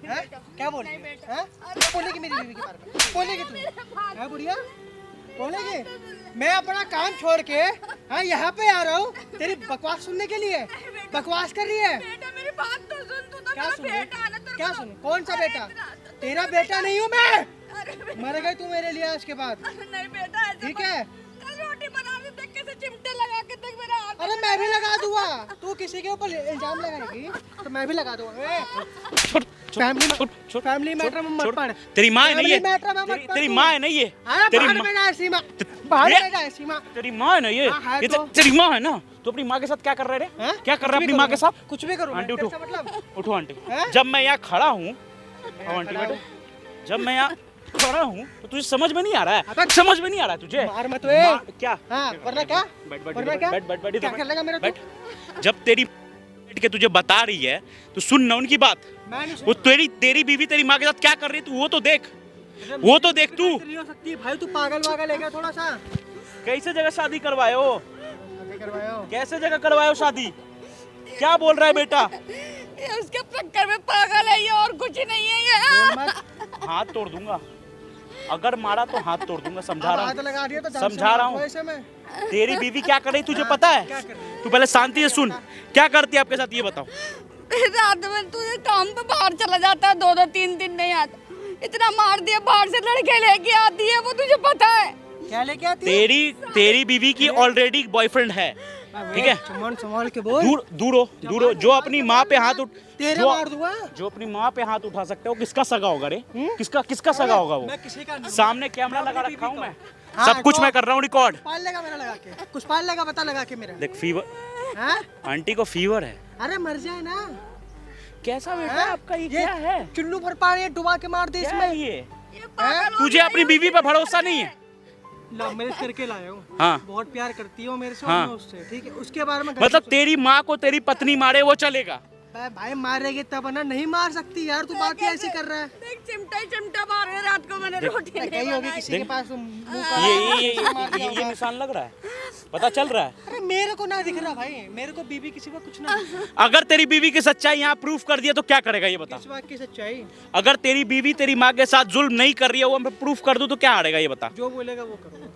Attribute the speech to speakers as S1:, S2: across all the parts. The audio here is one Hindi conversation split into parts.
S1: क्या बोल रही है? बोलेगी मेरी बीवी के बारे में? बोलेगी तू? है बुढ़िया? बोलेगी? मैं अपना काम छोड़ के यहाँ पे आ रहा हूँ तेरी बकवास सुनने के लिए। बकवास कर रही है।
S2: बेटा मेरी बात तो सुन, तू तो
S1: क्या
S2: मेरा
S1: सुन?
S2: बेटा है ना, तेरे
S1: क्या
S2: को-
S1: सुन? कौन सा बेटा? तेरा बेटा नहीं हूँ मैं। मर गई तू मेरे लिए उसके बाद।
S2: नहीं बेटा, ऐसा
S1: ठीक
S2: मत-
S1: है?
S2: कल रोटी बना रहे थे, कैसे चिमटे लगा के देख मेरा हाथ।
S1: अरे मैं भी लगा दूंगा। तू किसी के ऊपर इल्जाम लगाएगी तो मैं भी लगा दूंगा। फैमिली मैटर में मत पड़।
S3: तेरी माँ है नहीं ये?
S1: मैटर में मत पड़
S3: तेरी
S1: तू।
S3: माँ है नहीं ये?
S1: अरे
S3: तेरी
S1: बाहर
S3: माँ-
S1: में जा सीमा, बाहर
S3: ये-
S1: में जा सीमा।
S3: तेरी माँ है ना ये?
S1: हाँ, है
S3: ये
S1: तो।
S3: तेरी माँ है ना? तो अपनी माँ के साथ क्या कर रहे रे?
S1: हाँ?
S3: क्या कर रहा है
S1: कुछ
S3: अपनी
S1: भी
S3: माँ के
S1: करूँ,
S3: साथ?
S1: कुछ भी करूँ
S3: आंटी
S1: मैं,
S3: उठो,
S1: तेरे से मतलब।
S3: उठो आंटी।
S1: हैं?
S3: जब मैं यहाँ खड़ा हूँ, आंटी
S1: खड़ा
S3: बैठो। जब मैं यहाँ खड़ा हूँ तो तुझे समझ में नहीं आ रहा है?
S1: अबे
S3: समझ में नहीं आ रहा है तुझे?
S1: मार मत
S3: क्या?
S1: हाँ, वरना क्या?
S3: बैठ बैठ
S1: वरना क्या?
S3: बैठ बैठ बैठ
S1: क्या कर लेगा मेरा तू?
S3: बैठ। जब तेरी बैठ के तुझे बता रही है तो सुन ना उनकी बात।
S1: मैं नहीं
S3: वो तेरी बीवी तेरी माँ के साथ क्या कर रही है तू वो तो देख। वो तो देख तू।
S1: नहीं हो सकती भाई, तू पागल वागल है क्या थोड़ा सा?
S3: कैसे जगह शादी करवाए हो?
S1: शादी करवाए हो?
S3: कैसे जगह करवाए हो शादी? क्या बोल रहा है बेटा?
S2: ये उसके चक्कर में पागल है ये, और कुछ नहीं है ये।
S1: बोल मत।
S3: हाथ तोड़ दूंगा। अगर मारा तो हाथ तोड़ दूंगा, समझा
S1: अब
S3: रहा
S1: हाथ
S3: हूँ।
S1: लगा दिया तो जान से
S3: समझा रहा
S1: मार दो
S3: हूँ।
S1: ऐसे में।
S3: तेरी बीवी क्या कर रही तुझे पता है?
S1: क्या कर रही है?
S3: तू पहले शांति से सुन। क्या करती है आपके साथ ये बताओ।
S2: रात में तुझे काम पे बाहर चला जाता है, 2-2 3 दिन नहीं आता। इतना मार दिया, बाहर से लड़के लेके आती है, वो तुझे पता है।
S1: क्या लेके आती है?
S3: तेरी बीवी की ऑलरेडी बॉयफ्रेंड है, ठीक है?
S1: संभाल के बोल।
S3: दूर हो। जो अपनी माँ पे हाथ उठ
S1: तेरे
S3: जो-
S1: मार दूंगा।
S3: जो अपनी माँ पे हाथ उठा सकता है वो किसका सगा होगा रे? किसका सगा होगा वो?
S1: मैं किसी का नहीं।
S3: सामने कैमरा लगा रखा हूँ मैं,
S1: हाँ,
S3: सब कुछ
S1: तो-
S3: मैं कर रहा हूँ रिकॉर्ड।
S1: पाल लेगा मेरा लगा के, कुछ पाल लेगा बता लगा के मेरा।
S3: देख फीवर,
S1: हाँ?
S3: आंटी को फीवर है।
S1: अरे मर जाए ना।
S3: कैसा बेटा
S1: हाँ?
S3: आपका ये क्या है?
S1: चुल्लू पर पानी डुबा के मार दे
S3: क्या
S1: इसमें।
S3: है ये?
S2: ये पागल हो
S3: तुझे
S2: गया
S3: अपनी
S2: ये।
S3: बीवी पे भरोसा नहीं है?
S1: लव मैरिज करके लाया हूँ।
S3: हाँ।
S1: बहुत प्यार करती है वो मेरे से,
S3: हाँ।
S1: और मैं उससे, ठीक है? उसके बारे में
S3: मतलब तेरी माँ को तेरी पत्नी मारे वो चलेगा?
S1: भाई मारेगी तब ना, नहीं मार सकती यार, तू बात ही ऐसी कर रहा है।
S2: देख चिमटा ही चिमटा मार रहे, रात को मैंने रोटी नहीं
S1: कहीं होगी
S2: बनाई।
S1: किसी के
S3: देख।
S1: पास मुंह का मार दिया
S3: ये
S1: होगा।
S3: निशान लग रहा है, पता चल रहा है?
S1: अरे मेरे को ना दिख रहा भाई, मेरे को बीबी किसी को कुछ ना।
S3: अगर तेरी बीवी की सच्चाई यहाँ प्रूफ कर दिया तो क्या करेगा ये बता?
S1: इस बात की सच्चाई
S3: अगर तेरी बीवी तेरी माँ के साथ जुल्म नहीं कर रही है वो मैं प्रूफ कर दूं तो क्या हारेगा ये बता?
S1: जो बोलेगा वो करो।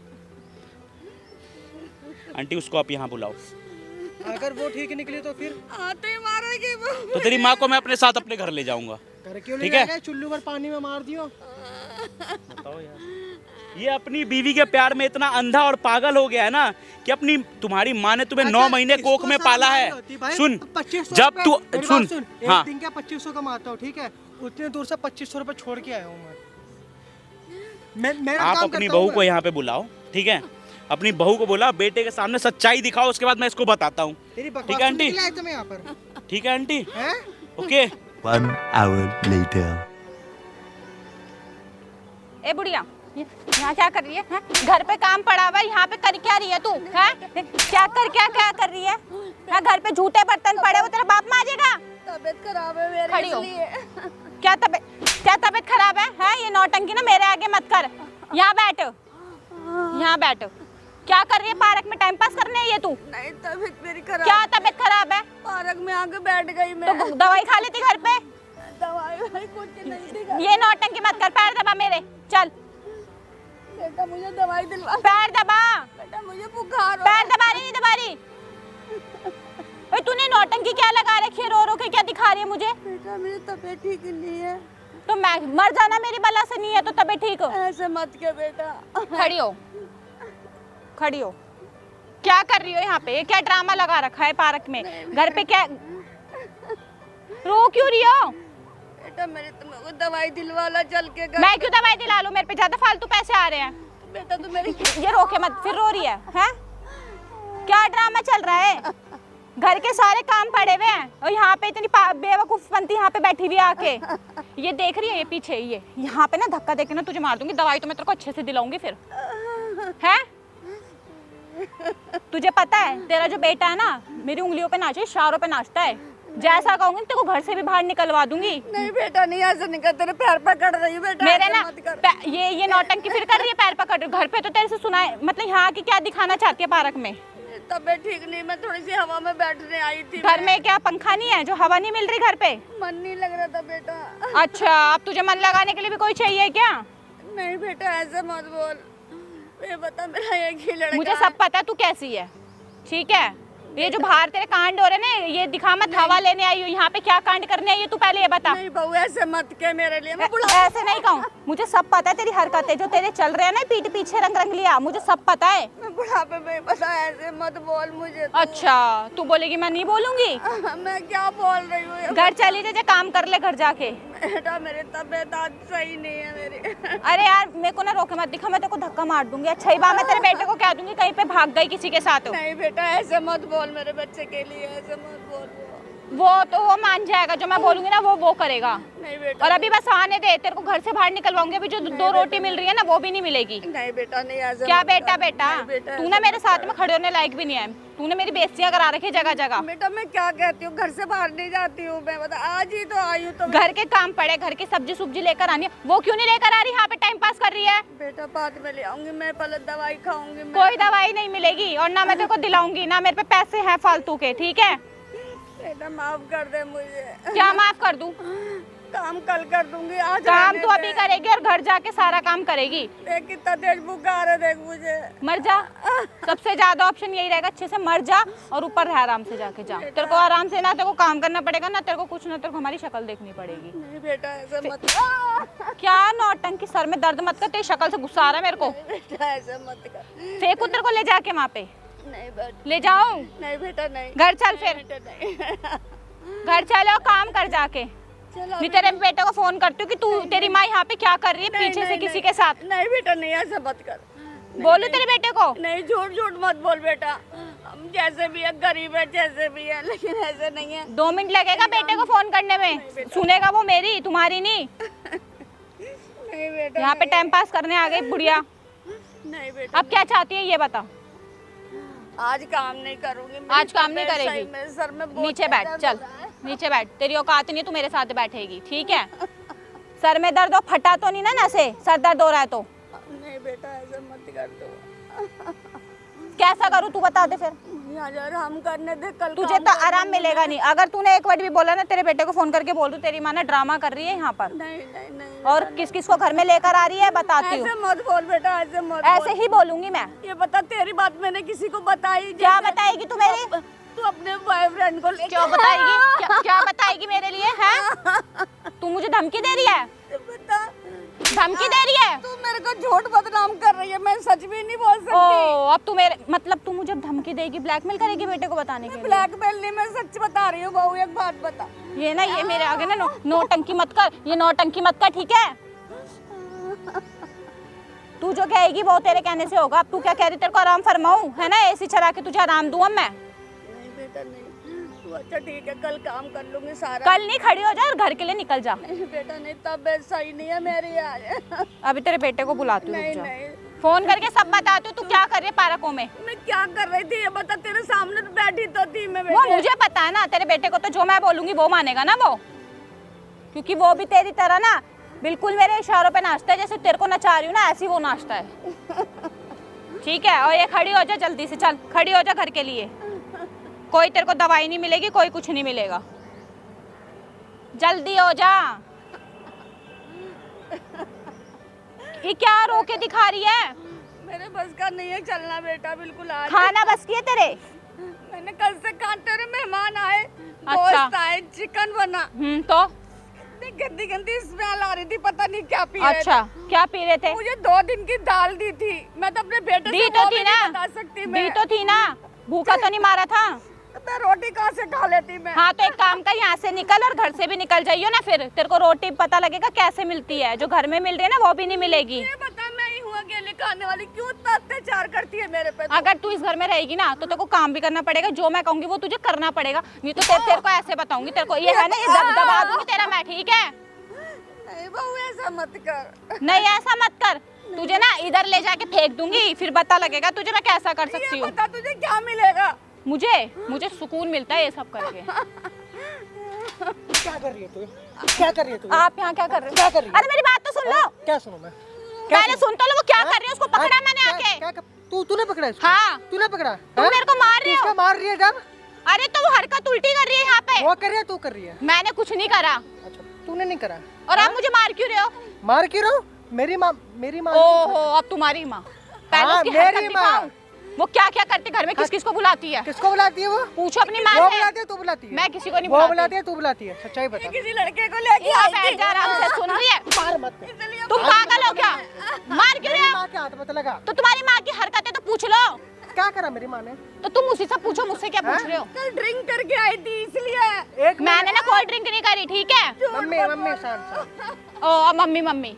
S3: आंटी उसको आप यहाँ बुलाओ।
S1: अगर वो ठीक निकली तो फिर
S2: आते ही मारेगी वो।
S3: तो तेरी माँ को मैं अपने साथ अपने घर ले जाऊंगा।
S1: घर क्यों ले
S3: ठीक है।
S1: जाएगा? चुल्लू पर पानी में मार दियो।
S3: बताओ यार, ये अपनी बीवी के प्यार में इतना अंधा और पागल हो गया है ना कि अपनी तुम्हारी माँ ने तुम्हें 9 महीने कोख में पाला है। सुन, जब तू सुन, हाँ,
S1: एक दिन क्या 2500 कमाता हूँ, ठीक है? उतने दूर से 2500 रुपए छोड़ के आया हूँ मैं मेरा
S3: आप
S1: काम
S3: अपनी
S1: करता हूँ
S3: बहू को यहाँ पे बुलाओ, ठीक है? अपनी बहू को बोला, बेटे के सामने सच्चाई दिखाओ, उसके बाद मैं इसको बताता हूँ।
S1: तेरी बकवास
S3: ठीक है आंटी?
S1: सुनने के लिए आया था मैं यहाँ पर,
S3: ठीक है आंटी?
S1: हैं?
S3: ओके।
S4: 1 hour later.
S5: ए बुढ़िया, यहाँ क्या कर रही है? हैं? घर पे काम पड़ा हुआ है, यहाँ पे कर क्या रही है तू? हैं? क्या कर रही है? हाँ, घर पे जूते बर्तन पड़े, वो तेरा बाप मांजेगा?
S2: तबीयत खराब है मेरी,
S5: खड़ी हो।
S2: इसलिए।
S5: क्या तबीयत खराब है? हैं? ये नौटंकी ना मेरे आगे मत कर। यहाँ बैठ, यहाँ बैठ। क्या कर रही है? पार्क में टाइम पास करने है ये तू?
S2: नहीं, तबीयत मेरी खराब।
S5: क्या तबीयत खराब है?
S2: पार्क में आके बैठ गई मैं।
S5: तो दवाई खा लेती घर पे।
S2: दवाई भाई कुछ नहीं दिखा।
S5: ये नौटंकी मत कर, पैर दबा मेरे, चल
S2: बेटा मुझे दवाई दिलवा।
S5: पैर दबा।
S2: बेटा मुझे बुखार हो
S5: पैर दबा रही नहीं दबा रही? ओए तूने नौटंकी क्या लगा रखी है? रो के क्या दिखा रही है मुझे?
S2: बेटा मेरी तबीयत ठीक नहीं है।
S5: तो मैं मर जाना, मेरी बला से नहीं है तो तबीयत ठीक हो।
S2: ऐसे मत क्या बेटा।
S5: खड़ी हो, खड़ी हो। क्या कर रही हो यहाँ पे? ये क्या ड्रामा लगा रखा है पार्क में? घर पे क्या रो क्यों रही हो?
S2: बेटा मेरे तुमको दवाई दिलवाला चल के घर।
S5: मैं क्यों दवाई दिला लूं? मेरे पे ज्यादा फालतू पैसे आ रहे हैं।
S2: बेटा तू मेरी
S5: ये रोके मत, फिर रो रही है, हैं? क्या ड्रामा चल रहा है? घर के सारे काम पड़े हुए हैं और यहाँ पे इतनी बेवकूफ बनती यहाँ पे बैठी हुई आके। ये देख रही है, ये पीछे ये यहाँ पे ना धक्का देके ना तुझे मार दूंगी। दवाई तो मैं तेरे को अच्छे से दिलाऊंगी फिर, हैं? तुझे पता है तेरा जो बेटा है ना मेरी उंगलियों पे नाचे, इशारों पे नाचता है। जैसा कहूंगी तेरे को घर से भी बाहर निकलवा दूंगी।
S2: नहीं बेटा नहीं, ऐसे नहीं कर, तेरे पैर पकड़ रही हूँ बेटा।
S5: मेरे
S2: ऐसे
S5: ना
S2: मत कर।
S5: ये नौटंकी फिर कर रही है, पैर पकड़। घर पे तो तेरे से सुना है, मतलब यहाँ की क्या दिखाना चाहती है पार्क में?
S2: तबीयत ठीक नहीं, मैं थोड़ी सी हवा में बैठने आई थी।
S5: घर में क्या पंखा नहीं है जो हवा नहीं मिल रही घर पे?
S2: मन नहीं लग रहा था बेटा।
S5: अच्छा, अब तुझे मन लगाने के लिए भी कोई चाहिए क्या?
S2: नहीं बेटा ऐसे मत बोल, ये बता मेरा एक ही लड़का
S5: मुझे सब पता है तू कैसी है, ठीक है? ये जो बाहर तेरे कांड हो रहे ना, ये दिखा मत हवा लेने आई हो, यहाँ पे क्या कांड करने आई हो तू पहले ये बता।
S2: नहीं बहू ऐसे मत के मेरे लिए, मैं
S5: ऐसे नहीं कहूँ, मुझे सब पता है तेरी हरकतें जो तेरे चल रहे हैं ना पीठ पीछे रंग रंग लिया, मुझे सब पता है।
S2: मैं बुढ़ापे में बता, ऐसे मत बोल मुझे तो।
S5: अच्छा, तू बोलेगी मैं नहीं बोलूंगी?
S2: मैं क्या बोल रही हूँ?
S5: घर चली जा, काम कर ले घर जाके।
S2: बेटा मेरी तबीयत आज सही नहीं है मेरी।
S5: अरे यार मेरे को ना रोके मत दिखा, मैं तेरे को धक्का मार दूंगी। अच्छा ही बात, मैं तेरे बेटे को कह दूंगी कहीं पे भाग गई किसी के साथ हो।
S2: नहीं बेटा ऐसे मत बोल मेरे बच्चे के लिए, ऐसे मत बोल।
S5: वो तो वो मान जाएगा, जो मैं बोलूंगी ना वो करेगा।
S2: नहीं बेटा।
S5: और अभी बस आने दे, तेरे को घर से बाहर निकलवाऊंगी। अभी जो 2 रोटी मिल रही है ना वो भी नहीं मिलेगी।
S2: नहीं बेटा नहीं ऐसे
S5: क्या
S2: मत
S5: बेटा
S2: कर।
S5: बेटा,
S2: नहीं बेटा,
S5: तू ना मेरे साथ में खड़े होने लायक भी नहीं है। तूने मेरी बेइज्जतियां करा रखी जगह जगह।
S2: बेटा मैं क्या कहती हूँ, घर से बाहर नहीं जाती हूँ मैं, बता आज ही तो आई हूँ। तो
S5: घर के काम पड़े, घर की सब्जी सुब्जी लेकर आनी है, वो क्यों नहीं लेकर आ रही? यहाँ पे टाइम पास कर रही है।
S2: बेटा बाद में ले आऊंगी मैं, पहले दवाई खाऊंगी मैं।
S5: कोई दवाई नहीं मिलेगी और ना मैं तेरे को दिलाऊंगी, ना मेरे पे पैसे हैं फालतू के, ठीक है?
S2: बेटा माफ कर दे मुझे।
S5: क्या माफ कर दूं?
S2: काम कल कर दूंगी, आज
S5: काम
S2: रहने
S5: तो अभी
S2: दे।
S5: करेगी और घर जाके सारा काम करेगी।
S2: देख कितना तेज बुखार है, देख मुझे।
S5: मर जा, सबसे ज्यादा ऑप्शन यही रहेगा, अच्छे से मर जा और ऊपर रह आराम से जाके जा। तेरे को आराम से ना तेरे को काम करना पड़ेगा, ना तेरे को कुछ, ना तेरे को हमारी शक्ल देखनी पड़ेगी।
S2: नहीं बेटा ऐसे मत।
S5: क्या नौटंकी, सर में दर्द मत कर, तेरी शक्ल से गुस्सा आ रहा है मेरे को।
S2: बेटा ऐसे मत कर।
S5: फेंकू तेरे को ले जाके वहाँ पे?
S2: नहीं बेटा,
S5: ले जाओ,
S2: नहीं बेटा नहीं।
S5: घर चल फिर,
S2: बेटा नहीं।
S5: घर चलो काम कर जाके।
S2: चलो
S5: नहीं तेरे बेटे को फोन करती हूँ कि तू, तेरी माँ यहाँ पे क्या कर रही है पीछे से किसी के साथ।
S2: नहीं बेटा नहीं ऐसे मत कर।
S5: बोलू तेरे बेटे को?
S2: नहीं झूठ झूठ मत बोल बेटा, हम जैसे भी है गरीब है जैसे भी है, लेकिन ऐसे नहीं है।
S5: 2 मिनट लगेगा बेटे को फोन करने में, सुनेगा वो मेरी, तुम्हारी नहीं।
S2: नहीं बेटा
S5: यहाँ पे टाइम पास करने आ गई बुढ़िया।
S2: नहीं बेटा।
S5: अब क्या चाहती है ये बता?
S2: आज काम नहीं करूंगी मैं,
S5: आज काम नहीं
S2: मेरे
S5: करेगी?
S2: सर- मेरे सर में बहुत
S5: नीचे बैठ,
S2: दर्द
S5: चल
S2: हो रहा है।
S5: नीचे बैठ, तेरी औकात नहीं है, तू मेरे साथ बैठेगी, ठीक है? सर में दर्द हो, फटा तो नहीं ना नसे, सर दर्द हो रहा है तो?
S2: नहीं बेटा ऐसे मत कर दो।
S5: कैसा करूँ तू बता दे फिर?
S2: आज आराम करने दे, कल
S5: तुझे
S2: काम
S5: तो
S2: कर
S5: आराम
S2: लूंगी
S5: मिलेगा नहीं। अगर तूने एक वर्ड भी बोला ना, तेरे बेटे को फोन करके बोल दूं तेरी माँ ना ड्रामा कर रही है यहाँ पर।
S2: नहीं नहीं नहीं
S5: और किस किस को घर में लेकर आ रही है बताती
S2: ऐसे
S5: हूँ।
S2: मत बोल बेटा, ऐसे मत
S5: ऐसे ही बोलूंगी मैं।
S2: बोल। ये बता तेरी बात मैंने किसी को बताई?
S5: क्या
S2: जैसे-
S5: बताएगी तू मेरी?
S2: तू अपने बॉयफ्रेंड को लेके
S5: क्या बताएगी? क्या बताएगी मेरे लिए है? तू मुझे धमकी दे रही है?
S2: बता,
S5: धमकी दे रही है?
S2: तू मेरे को झूठ बदनाम कर रही है, मैं सच भी नहीं बोल सकती।
S5: ओ, अब तू मेरे मतलब तू मुझे धमकी देगी, ब्लैकमेल करेगी बेटे को बताने के लिए?
S2: ब्लैकमेल नहीं, मैं सच बता रही हूँ बहू। एक बात बता,
S5: ये ना, ये मेरे आगे ना नौटंकी मत कर, ये नौटंकी मत कर, ठीक है? तू जो कहेगी वो तेरे कहने से होगा। अब तू क्या कह रही, तेरे को आराम फरमाऊं है ना, एसी चला के तुझे आराम दूं अब मैं?
S2: नहीं बेटा नहीं। तू अच्छा ठीक है, कल काम कर लूंगी सारा।
S5: कल नहीं, खड़ी हो जा और घर के लिए निकल जा।
S2: नहीं बेटा नहीं, तबीयत सही नहीं है मेरी आज।
S5: अभी तेरे बेटे को बुलाती हूँ,
S2: नहीं
S5: रुक जा।
S2: नहीं,
S5: फोन करके सब बताती हूँ तू क्या कर रही है पार्कों में।
S2: मैं क्या कर रही थी ये बता, तेरे सामने तो बैठी तो थी मैं
S5: वो
S2: बेटे।
S5: मुझे पता है ना, तेरे बेटे को तो जो मैं बोलूंगी वो मानेगा ना वो, क्योंकि वो भी तेरी तरह ना बिल्कुल मेरे इशारों पे नाचता है, जैसे तेरे को नचा रही हूँ ना ऐसी वो नाचता है, ठीक है? और ये खड़ी हो जा जल्दी से, चल खड़ी हो जा घर के लिए। कोई तेरे को दवाई नहीं मिलेगी, कोई कुछ नहीं मिलेगा, जल्दी हो जा। ये क्या रोके दिखा रही है?
S2: मेरे बस का नहीं है चलना बेटा, बिल्कुल आज।
S5: खाना बस की है तेरे?
S2: मैंने कल से कहा, तेरे मेहमान आए,
S5: अच्छा।
S2: दोस्त आए, चिकन बना,
S5: तो
S2: गंदी गंदी स्मेल आ रही थी, पता नहीं क्या पी रहे
S5: अच्छा, क्या पी रहे थे?
S2: थे। मुझे 2 दिन की दाल दी थी, मैं तो अपने बेटे
S5: दी
S2: से
S5: तो
S2: वो
S5: थी
S2: भी
S5: ना,
S2: नहीं बता सकती मैं।
S5: दी तो थी ना, भूखा तो नहीं मारा था?
S2: मैं रोटी कहाँ से खा लेती मैं?
S5: हाँ तो एक काम कर, यहाँ से निकल और घर से भी निकल जाइयो ना, फिर तेरे को रोटी पता लगेगा कैसे मिलती है, जो घर में मिल रही है ना वो भी नहीं मिलेगी।
S2: ये बता, मैं ही हूँ अकेले खाने वाली, क्यों इतना अत्याचार करती है मेरे पे?
S5: अगर तू इस घर में रहेगी ना तो तेरे को काम भी करना पड़ेगा, जो मैं कहूंगी वो तुझे करना पड़ेगा, नहीं तो तेरे को ऐसे बताऊंगी, तेरे को ये है ना, ये दबा दूंगी तेरा मैं, ठीक है?
S2: नहीं बहू ऐसा मत कर।
S5: नहीं ऐसा मत कर, तुझे ना इधर ले जाके फेंक दूंगी, फिर पता लगेगा तुझे मैं कैसा कर सकती
S2: ये
S5: हूँ।
S2: बता तुझे क्या मिलेगा?
S5: मुझे सुकून मिलता है ये सब करके।
S1: क्या कर रही है तू? क्या कर रही है तू?
S5: आप यहाँ क्या कर रहे हो?
S1: क्या कर रही है?
S5: अरे मेरी बात तो सुन लो,
S1: क्या सुनो मैं?
S5: पहले सुन तो लो, वो क्या कर रही है, उसको पकड़ा मैंने आके।
S1: तूने पकड़ा इसको?
S5: हाँ।
S1: तूने पकड़ा?
S5: तुम मेरे को मार रहे हो।
S1: किसका मार रही है जब?
S5: अरे तो वो हरकत उल्टी कर रही है यहाँ पे।
S1: वो कर रही है, तू कर रही है?
S5: मैंने कुछ नहीं करा।
S1: अच्छा, तूने नहीं करा
S5: और आप मुझे मार क्यों रहे हो?
S1: मार क्यों रहा हूँ? मेरी माँ
S5: ओहो, अब तुम्हारी माँ। पहले
S1: हाँ,
S5: उसकी
S1: मेरी
S5: हरकत
S1: माँ।
S5: दिखाऊं। वो क्या क्या करती घर में, किस किस को बुलाती है?
S1: किसको बुलाती है वो?
S5: पूछो अपनी माँ
S1: वो
S5: से।
S1: बुलाती है, तू बुलाती है?
S5: मैं किसी को नहीं
S1: वो
S5: बुलाती।
S1: बुलाती है, तू बुलाती है? सच्चाई बता।
S2: किसी लड़के को लेके
S5: यहाँ
S2: आई
S5: बैठ
S2: थी।
S5: जा आराम से, सुन रही है?
S1: मार मत।
S5: तुम पागल हो क्या? मार क्यों रहे
S1: मेरी
S5: हो?
S1: माँ के हाथ मत लगा।
S5: तो तुम्हारी माँ की हरकतें तो पूछ लो।
S1: क्या करा मेरी माँ ने?
S5: तो तुम उसी से पूछो, मुझसे क्या पूछ रहे हो?
S2: कल ड्रिंक करके आई थी इसलिए।
S1: एक
S5: मैंने ना कोल्ड ड्रिंक नहीं करी, ठीक है?
S1: मम्मी शांत।
S5: ओ अब मम्मी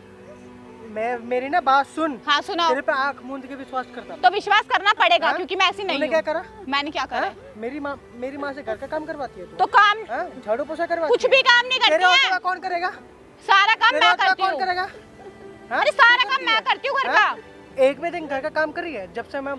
S1: मेरी ना बात सुन।
S5: हाँ सुनाओ।
S1: तेरे पे आंख मूंद के विश्वास करता।
S5: तो विश्वास करना पड़ेगा
S1: हाँ?
S5: क्योंकि मैं ऐसी नहीं
S1: तूने
S5: हूँ।
S1: क्या करा?
S5: मैंने क्या करा?
S1: हाँ? मेरी माँ से घर का काम करवाती है तू?
S5: तो काम
S1: हाँ? झाड़ू पोछा करवाती
S5: कुछ भी काम नहीं
S1: तेरे
S5: करती
S1: होते हुए
S5: है।
S1: कौन करेगा?
S5: सारा काम
S1: तेरे
S5: मैं
S1: होते हुए
S5: करती
S1: कौन
S5: हूँ।
S1: करेगा? हाँ?
S5: अरे सारा काम मैं करती हूँ घर का।
S1: हाँ? एक भी दिन घर का काम करी है जब से मैं?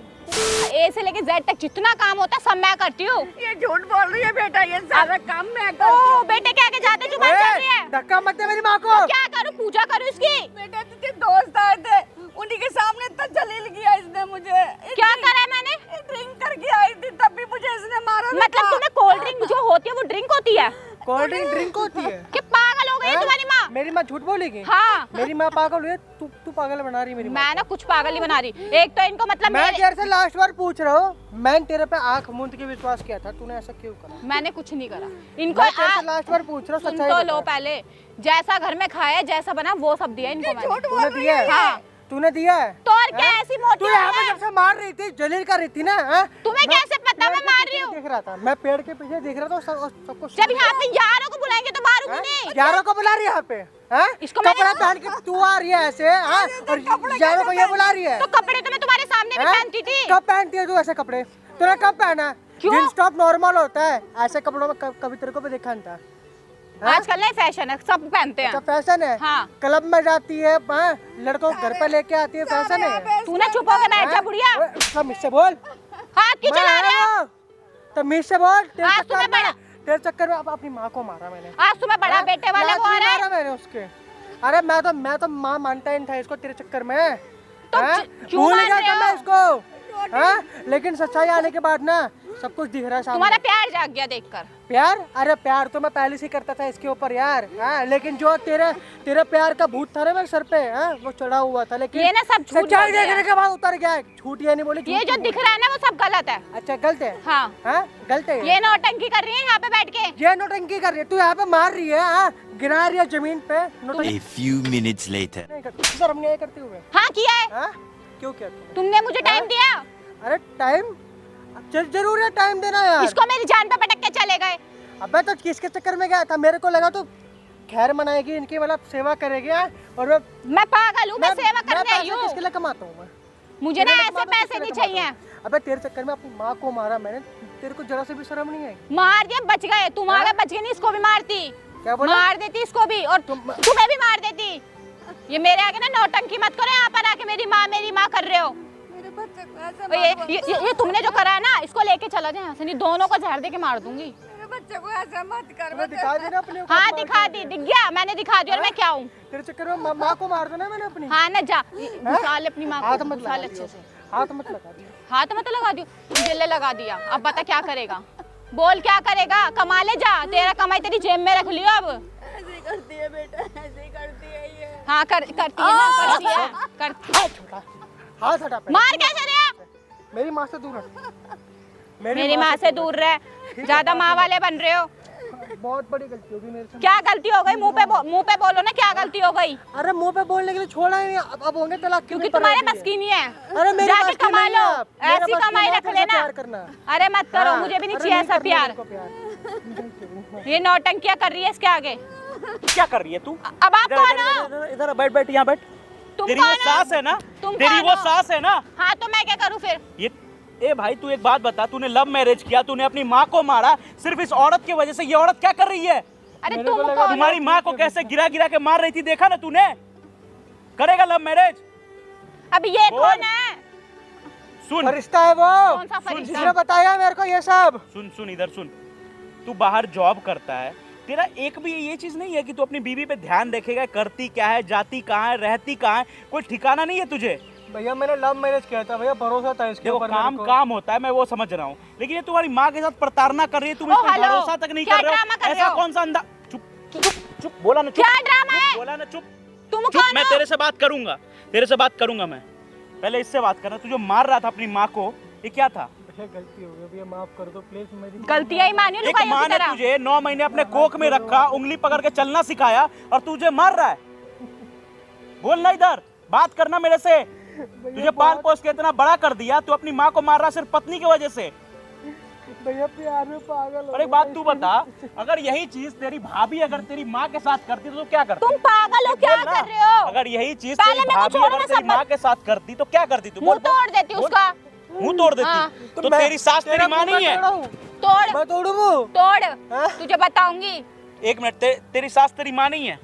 S5: ए से लेके जेड तक जितना काम होता है सब मैं करती हूँ।
S2: ये झूठ बोल रही है बेटा, ये सारा काम मैं करती
S5: ओ
S2: हूँ।
S5: बेटे के आगे जाते जुबान चल रही है।
S1: धक्का मत दे मेरी माँ को।
S5: तो क्या करूँ, पूजा करूँ इसकी?
S2: बेटा तुझे दोस्त आए थे, उन्हीं के सामने इतना जलील किया इसने मुझे।
S5: क्या करा है मैंने?
S2: ड्रिंक करके आई थी तब भी मुझे इसने मारा।
S5: मतलब तुम्हें कोल्ड ड्रिंक जो होती है वो ड्रिंक होती है?
S1: कोल्ड ड्रिंक होती है?
S5: कि पागल हो गई है
S1: हाँ?
S5: तुम्हारी माँ?
S1: मेरी माँ झूठ बोलेगी?
S5: हाँ।
S1: मेरी माँ पागल हुई है, तू पागल बना रही है मेरी माँ
S5: मैं ना कुछ पागल नहीं बना रही। एक तो इनको मतलब
S1: मैं
S5: मेरे-
S1: तेरे से लास्ट बार पूछ रहा हूँ, मैंने तेरे पे आंख मूंद के विश्वास किया था, तूने ऐसा क्यों करा?
S5: मैंने कुछ नहीं करा। इनको
S1: मैं तेरे से लास्ट बार पूछ रहा हूँ,
S5: सुन
S1: सच्चाई
S5: तो
S1: बता।
S5: लो पहले, जैसा घर में खाया जैसा बना वो सब दिया इनको मैंने।
S1: तूने दिया है?
S5: हाँ।
S1: तूने दिया है?
S5: तो और क्या, ऐसी मोटी
S1: तू
S5: हो
S1: यहाँ पे
S5: गई है?
S1: जब से मार रही थी, जलील कर रही थी ना, हाँ?
S5: तुम्हें कैसे पता मैं
S1: पेड़ के
S5: मार
S1: पीछे
S5: रही हूँ?
S1: देख रहा था, मैं पेड़ के पीछे देख रहा था, सब कुछ
S5: जब यहाँ पे यारों को बुलाएंगे तो मारूंगी नहीं।
S1: यारों को बुला रही है यहाँ पे, हाँ?
S5: इसको मैंने-
S1: कपड़ा पहन के तू आ रही है ऐसे, हाँ? और यारों को ये बुला रही है,
S5: तो कपड़े तो मैं तुम्हारे सामने भी
S1: हाँ?
S5: पहनती थी।
S1: कब पहनती है तू ऐसे कपड़े? तूने कब पहना?
S5: क्यों?
S1: जींस टॉप नॉर्मल होता है, ऐसे कपड़ों में कभी तेरे को भी देखा नहीं था। हाँ?
S5: आजकल नहीं फैशन है, सब पहनते
S1: अच्छा
S5: हैं।
S1: फैशन है?
S5: हाँ।
S1: क्लब में जाती है, हाँ? लड़कों को घर पे लेके आती है, फैशन है?
S5: तू ना चुप होके बैठ जा बुढ़िया।
S1: तमीज से बोल।
S5: हाथ क्यों चला रहे हो?
S1: तमीज से बोल।
S5: आज तुम्हें बड़ा-
S1: तेरे चक्कर में अपनी माँ को मारा मैंने।
S5: आज तुम्हें बड़ा
S1: हाँ?
S5: बेटे वाले
S1: लात
S5: वो आ
S1: नहीं
S5: रहा है।
S1: मारा मैंने उसके। अरे मैं तो माँ मानता ही नहीं था इसको तेरे चक्कर में।
S5: तो
S1: हाँ?
S5: क्यों
S1: भूल
S5: मान
S1: गया
S5: रहे
S1: था
S5: हो?
S1: मैं इसको, हाँ? लेकिन सच्चाई आने के बाद ना सब कुछ दिख रहा है सामने।
S5: तुम्हारा प्यार जाग गया देखकर।
S1: प्यार? अरे प्यार तो मैं पहले से ही करता था इसके ऊपर यार, हाँ? लेकिन जो तेरे प्यार का भूत था ना मेरे सर पे, हाँ? वो चढ़ा हुआ था, लेकिन
S5: ये ना सब झूठ
S1: सच्चाई
S5: बोल रहे
S1: देखने
S5: हैं।
S1: के बाद उतर गया है। झूठ ये नहीं बोली,
S5: ये
S1: झूठ
S5: जो
S1: नहीं
S5: दिख रहा है ना वो सब गलत है।
S1: बोली। अच्छा गलत है?
S5: हाँ।
S1: हाँ? गलत है
S5: ये नौटंकी कर रही है यहाँ पे बैठ के।
S1: ये नोटंकी कर रही है, तू यहाँ पे मार रही है, हाँ? गिरा रही है जमीन पे, नोटंकी
S4: A few minutes later.
S1: नहीं करती, शर्म नहीं करती हुए,
S5: हाँ किया है।
S1: हाँ? क्यों किया तूने?
S5: तुमने मुझे टाइम दिया।
S1: अरे टाइम जरूर है, टाइम देना यार।
S5: इसको मेरी जान पे पटक के चले गए।
S1: अबे तो किसके चक्कर में गया था? मेरे को लगा तो खैर मनाएगी, इनकी मतलब सेवा करेगी, हाँ? और
S5: मैं पागल हूँ, मैं सेवा करने आई
S1: पैसे किसके
S5: हूँ।
S1: लिए कमाता हूँ मैं?
S5: मुझे ना
S1: मेरे लिए
S5: ऐसे
S1: कमाता हूँ,
S5: पैसे
S1: किसके
S5: नहीं
S1: लिए
S5: चाहिए।
S1: कमाता हूँ? अबे तेरे चक्कर में अपनी माँ को मारा मैंने, तेरे को जरा से भी शर्म नहीं आई?
S5: मार दिया, बच गए। तुम्हारा बच गए नहीं, इसको भी मारती।
S1: क्या बोला?
S5: मार देती इसको भी, और तुम्हें भी मार देती। ये मेरे आगे ना नौटंकी मत करो, यहाँ पर आके मेरी माँ कर रहे हो।
S2: मेरे बच्चे को ऐसे
S5: और ये तुमने जो करा है ना, इसको लेके चला जाए यहाँ से, नहीं दोनों को जहर दे के मार दूंगी।
S2: मेरे बच्चे को ऐसे मत कर।
S1: तुम्हें दिखा देना अपने ऊपर
S5: हाँ
S1: मार
S5: दिखा
S1: के।
S5: दी, दिख गया, मैंने दिखा दिया। और मैं क्या हूँ?
S1: तेरे चक्कर में माँ को मार देना मैंने अपनी।
S5: हाँ ना जा, घुसा ले अपनी माँ
S1: हाथ
S5: को,
S1: मत
S5: घुसा
S1: लगा
S5: ले
S1: दियो,
S5: अच्छे से।
S1: हाथ मत लगा दियो।
S5: हाथ मत लगा दियो, जिले लगा दिया। अब बता क्या करेगा, बोल क्या करेगा? कमा ले जा, तेरा कमाई तेरी जेब में रख लियो अब।
S2: ऐसे करती है बेटा, ऐसे करती है ये।
S5: हाँ करती है ना, करती है,
S1: हाथ हटा पहले।
S5: मार कैसे रहे आप?
S1: मेरी माँ से दूर हट।
S5: मेरी माँ से दूर रहे, ज्यादा माँ वाले बन रहे हो।
S1: बहुत बड़ी गलती होगी मेरे से।
S5: क्या गलती हो गई? मुंह पे बोलो ना, क्या गलती हो गई?
S1: अरे मुंह पे बोलने के लिए छोड़ा ही नहीं, अब होंगे तलाक।
S5: क्योंकि तुम्हारे बस की नहीं है।
S1: अरे मेरे
S5: जाके
S1: बस की
S5: कमा
S1: नहीं
S5: लो,
S1: है अब। मेरे
S5: ऐसी
S1: बस की
S5: कमाई
S1: नहीं है
S5: रख
S1: तेरे से
S5: लेना।
S1: प्यार करना।
S5: अरे मत करो,
S1: हाँ।
S5: मुझे भी नहीं
S1: अरे
S5: चाहिए ऐसा
S1: करना
S5: प्यार।
S1: मेरे को प्यार।
S5: ये नौटंकियां कर रही है इसके आगे।
S3: क्या कर रही है तू?
S5: अब आप
S3: इधर
S5: कौन
S3: इधर
S5: हो?
S3: इधर इधर बैठ बैठ यहाँ बैठ।
S5: तुम
S3: तेरी वो
S5: कौन हो?
S3: सास है ना,
S5: तुम
S3: तेरी
S5: कौन
S3: वो
S5: हो?
S3: सास है ना।
S5: हाँ तो मैं क्या करूँ फिर?
S3: ये ए भाई तू एक बात बता, तूने लव मैरिज किया, तूने अपनी माँ को मारा सिर्फ इस औरत की वजह से। ये औरत क्या कर रही है?
S5: अरे
S1: मेरे
S5: तुम
S1: को लगा
S5: कौन हो?
S3: तुम्हारी माँ को कैसे गिरा गिरा के मार रही थी, देखा ना तूने? करेगा लव मैरिज?
S5: अब ये
S3: बोल।
S5: कौन है?
S3: सुन
S1: फरिश्ता है वो,
S5: कौन सा फरिश्ता?
S1: जिसने बताया मेरे को ये सब।
S3: सुन इधर सुन। तू बाहर जॉब करता है, तेरा एक भी ये चीज नहीं है कि तू अपनी बीवी पे ध्यान रखेगा, करती क्या है, जाती कहाँ है, रहती कहाँ है, कोई ठिकाना नहीं है तुझे।
S1: भैया मैंने लव मैरिज किया था भैया, भरोसा था इसके
S3: देखो
S1: ऊपर
S3: काम
S1: मेरे को।
S3: काम होता है, मैं वो समझ रहा हूँ, लेकिन ये तुम्हारी माँ के साथ प्रताड़ना कर रही है, तुम इस
S5: ओ,
S3: पर
S5: हेलो,
S3: भरोसा तक नहीं
S5: क्या
S3: कर रहे
S5: ड्रामा कर
S3: हो।
S5: रहे
S3: ऐसा
S5: हो?
S3: कौन सा अंदा चुप चुप चुप बोला ना, चुप
S5: क्या ड्रामा है?
S3: बोला ना, चुप
S5: तुम
S3: चुप।
S5: कौन
S3: मैं
S5: हो?
S3: तेरे से बात करूंगा, तेरे से बात करूंगा मैं। पहले इससे बात करना। तू जो मार रहा था अपनी माँ को, ये क्या था?
S1: भैया गलती हो गई भैया, माफ कर दो प्लीज मेरी।
S5: गलतियां ही मानियो
S3: एक
S5: लुकाइयों
S3: माँ
S5: की
S3: ने
S5: तरह।
S3: तुझे 9 महीने अपने कोख में रखा, उंगली पकड़ के चलना सिखाया, और तुझे मार रहा है। बोलना इधर, बात करना मेरे से। तुझे पाल पोस के इतना बड़ा कर दिया, तू अपनी माँ को मार रहा सिर्फ पत्नी की वजह से।
S1: भैया प्यार में पागल हो
S3: और एक बात तू बता, अगर यही चीज तेरी भाभी अगर तेरी माँ के साथ करती तो क्या करती?
S5: तुम पागल हो, क्या
S3: बोल ना।
S5: कर रहे हो?
S3: अगर यही चीज
S5: पहले
S3: तेरी
S5: मेरे को
S3: भाभी
S5: छोड़ो
S3: अगर
S5: ना,
S3: तेरी
S5: सब
S3: माँ के साथ करती तो क्या करती तू?
S5: मुंह
S3: बोल,
S5: तोड़ देती
S3: बोल।
S5: उसका।
S3: मुंह तोड़ देती?
S5: हाँ।
S3: तो तेरी सास तेरी माँ नहीं है?
S5: तोड़
S1: मैं तोड़ू मुंह?
S5: तोड़, तुझे बताऊंगी।
S3: एक मिनट, तेरी सास तेरी माँ नहीं है?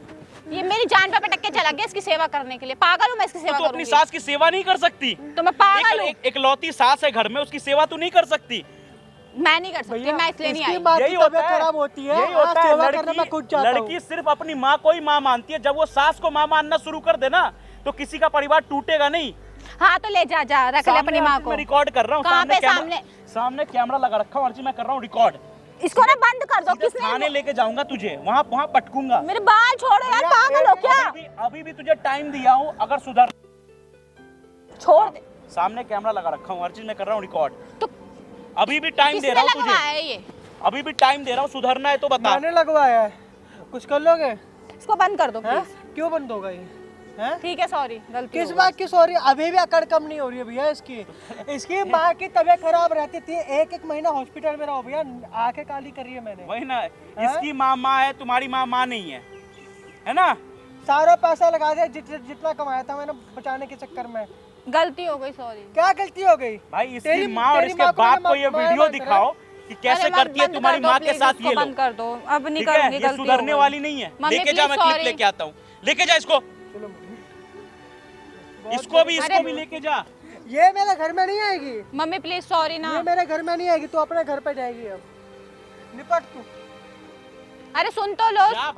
S5: ये मेरी जान पे पटक के चला गया इसकी सेवा करने के लिए। पागल हूँ मैं इसकी सेवा
S3: तो तू अपनी
S5: करूंगी।
S3: सास की सेवा नहीं कर सकती?
S5: तो मैं पागल हूँ।
S3: एक लौती सास है घर में, उसकी सेवा तू नहीं कर सकती?
S5: मैं नहीं कर सकती, मैं इसलिए नहीं
S1: इसकी
S5: आई।
S1: माँ की
S3: यही होता
S1: तबीयत
S3: है,
S1: खराब होती है,
S3: यही होता है।
S1: सेवा करना मैं खुद चाहता हूँ।
S3: लड़की सिर्फ अपनी माँ को ही माँ मानती है। जब वो सास को माँ मानना शुरू कर देना तो किसी का परिवार टूटेगा नहीं।
S5: हाँ तो ले जा जा, रख ले अपनी माँ को।
S3: मैं रिकॉर्ड कर रहा हूँ,
S5: कहाँ पे?
S3: सामने कैमरा लगा रखा हूँ, अर्जी मैं कर रहा हूँ रिकॉर्ड।
S5: इसको ना बंद कर दो।
S3: सीधे थाने
S5: किसने?
S3: लेके जाऊंगा तुझे, वहाँ पटकूंगा।
S5: मेरे बाल छोड़ो यार, पागल हो क्या?
S3: अभी भी तुझे टाइम दिया हूँ, अगर सुधर।
S5: छोड़ दे।
S3: सामने कैमरा लगा रखा हूँ, अर्जी मैं कर रहा हूँ रिकॉर्ड।
S5: तो
S3: अभी भी टाइम दे
S5: किसने
S3: रहा हूँ
S5: लगवाया
S3: तुझे,
S5: है ये?
S3: अभी भी टाइम दे रहा हूँ, सुधरना है तो बता।
S1: मैंने लगवाया है, कुछ कर लोगे?
S5: इसको बंद कर दो
S1: हैं?
S5: प्लीज।
S1: क्यों बंद होगा ये? हैं?
S5: ठीक है, सॉरी, गलती
S1: किस
S5: हो
S1: बात की सॉरी? अभी भी अकड़ कम नहीं हो रही है भैया इसकी। इसकी माँ की तबीयत खराब रहती थी, एक महीना हॉस्पिटल में रहो भैया, आंखें काली करी है मैंने।
S3: वही ना, इसकी माँ है, तुम्हारी माँ नहीं है ना?
S1: सारा पैसा लगा दिया जितना कमाया था मैंने बचाने के चक्कर में।
S5: गई। गलती हो गई, सॉरी।
S1: क्या गलती हो गई?
S3: भाई इसकी
S1: तेरी-
S3: माँ और
S1: तेरी
S3: इसके
S1: माँ को
S3: बाप
S1: मैंने
S3: को ये
S1: माँ
S3: वीडियो
S1: मानकर
S3: दिखाओ कि कैसे
S5: अरे
S3: करती है
S5: बंद
S3: तुम्हारी
S5: कर दो
S3: माँ के
S5: प्लीज,
S3: साथ
S5: इसको
S3: ये लो।
S5: बंद कर दो, अब नहीं
S3: ठीक है,
S5: करूंगी,
S3: ये
S5: गलती हो
S3: सुधरने
S5: गई।
S3: वाली नहीं है।
S5: मम्मी,
S3: लेके जा, मैं
S5: please,
S3: क्लिप
S5: sorry।
S3: लेके आता हूँ। लेके जा इसको, इसको भी लेके जा।
S1: ये मेरे घर में नहीं आएगी,
S5: मम्मी प्लीज सॉरी ना।
S1: ये मेरे घर में नहीं आएगी, तू अपने घर पे जाएगी अब। निपट तू।
S5: अरे सुन तो लो।
S3: जा।